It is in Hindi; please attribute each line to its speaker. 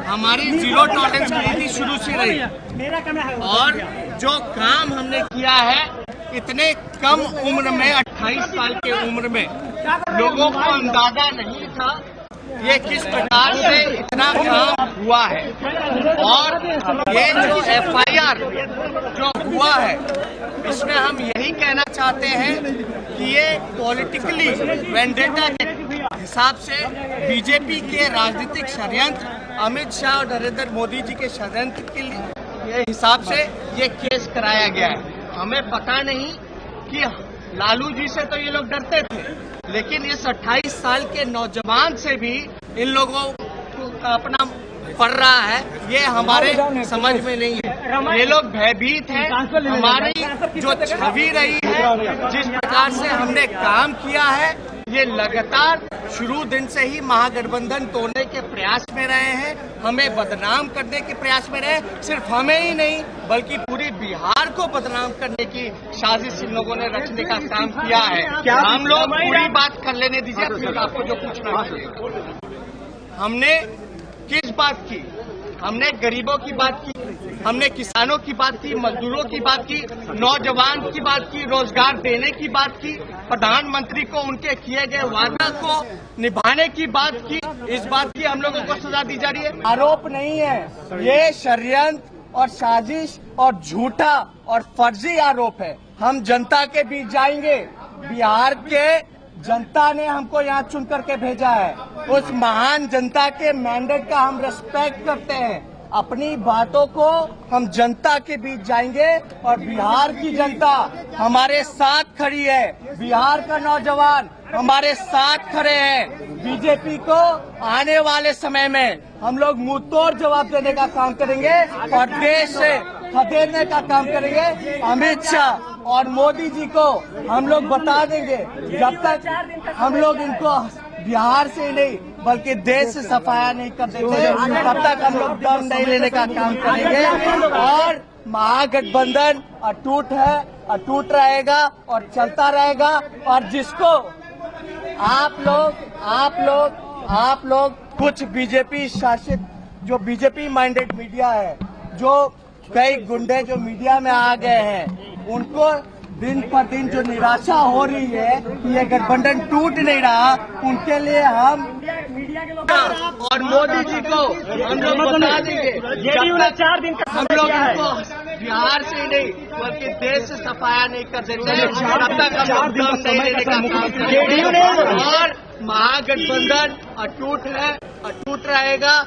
Speaker 1: हमारी जीरो टॉलरेंस की नीति शुरू से रही और जो काम हमने किया है इतने कम उम्र में 28 साल के उम्र में लोगों को अंदाजा नहीं था ये किस प्रकार से इतना काम हुआ है। और ये जो FIR जो हुआ है इसमें हम यही कहना चाहते हैं कि ये पॉलिटिकली वेंडेटा के हिसाब से बीजेपी के राजनीतिक षड्यंत्र, अमित शाह और नरेंद्र मोदी जी के षड्यंत्र के हिसाब से ये केस कराया गया है। हमें पता नहीं कि लालू जी से तो ये लोग डरते थे, लेकिन इस 28 साल के नौजवान से भी इन लोगों को अपना पड़ रहा है, ये हमारे समझ में नहीं है। ये लोग भयभीत हैं। हमारी जो छवि रही है, जिस प्रकार से हमने काम किया है, ये लगातार शुरू दिन से ही महागठबंधन तोड़ने के प्रयास में रहे हैं, हमें बदनाम करने के प्रयास में रहे। सिर्फ हमें ही नहीं बल्कि पूरी बिहार को बदनाम करने की साजिश इन लोगों ने रचने का काम किया है। हम लोग पूरी बात कर लेने दीजिए, फिर आपको जो पूछना है। हमने किस बात की? हमने गरीबों की बात की, हमने किसानों की बात की, मजदूरों की बात की, नौजवान की बात की, रोजगार देने की बात की, प्रधानमंत्री को उनके किए गए वादा को निभाने की बात की। इस बात की हम लोगों को सजा दी जा रही है। आरोप नहीं है, ये षड्यंत्र और साजिश और झूठा और फर्जी आरोप है। हम जनता के बीच जाएंगे। बिहार के जनता ने हमको यहाँ चुन करके भेजा है, उस महान जनता के मैंडेट का हम रिस्पेक्ट करते हैं। अपनी बातों को हम जनता के बीच जाएंगे और बिहार की जनता हमारे साथ खड़ी है, बिहार का नौजवान हमारे साथ खड़े हैं। बीजेपी को आने वाले समय में हम लोग मुंहतोड़ जवाब देने का काम करेंगे और देश से खदेड़ने का काम करेंगे। अमित शाह और मोदी जी को हम लोग बता देंगे, जब तक हम लोग इनको बिहार से नहीं बल्कि देश से सफाया नहीं कर देते, तब तक हम लोग दम नहीं लेने का काम करेंगे। और महागठबंधन अटूट है, अटूट रहेगा और चलता रहेगा। और जिसको आप लोग कुछ बीजेपी शासित जो बीजेपी माइंडेड मीडिया है, जो कई गुंडे जो मीडिया में आ गए हैं, उनको दिन पर दिन जो निराशा हो रही है कि ये गठबंधन टूट नहीं रहा, उनके लिए हम और मोदी जी को हम लोग बता देंगे, जब तक हम लोग इनको बिहार से नहीं बल्कि देश से सफाया नहीं कर देते, तब तक हम लोग दम नहीं लेने का काम करेंगे। और महागठबंधन अटूट है, अटूट रहेगा।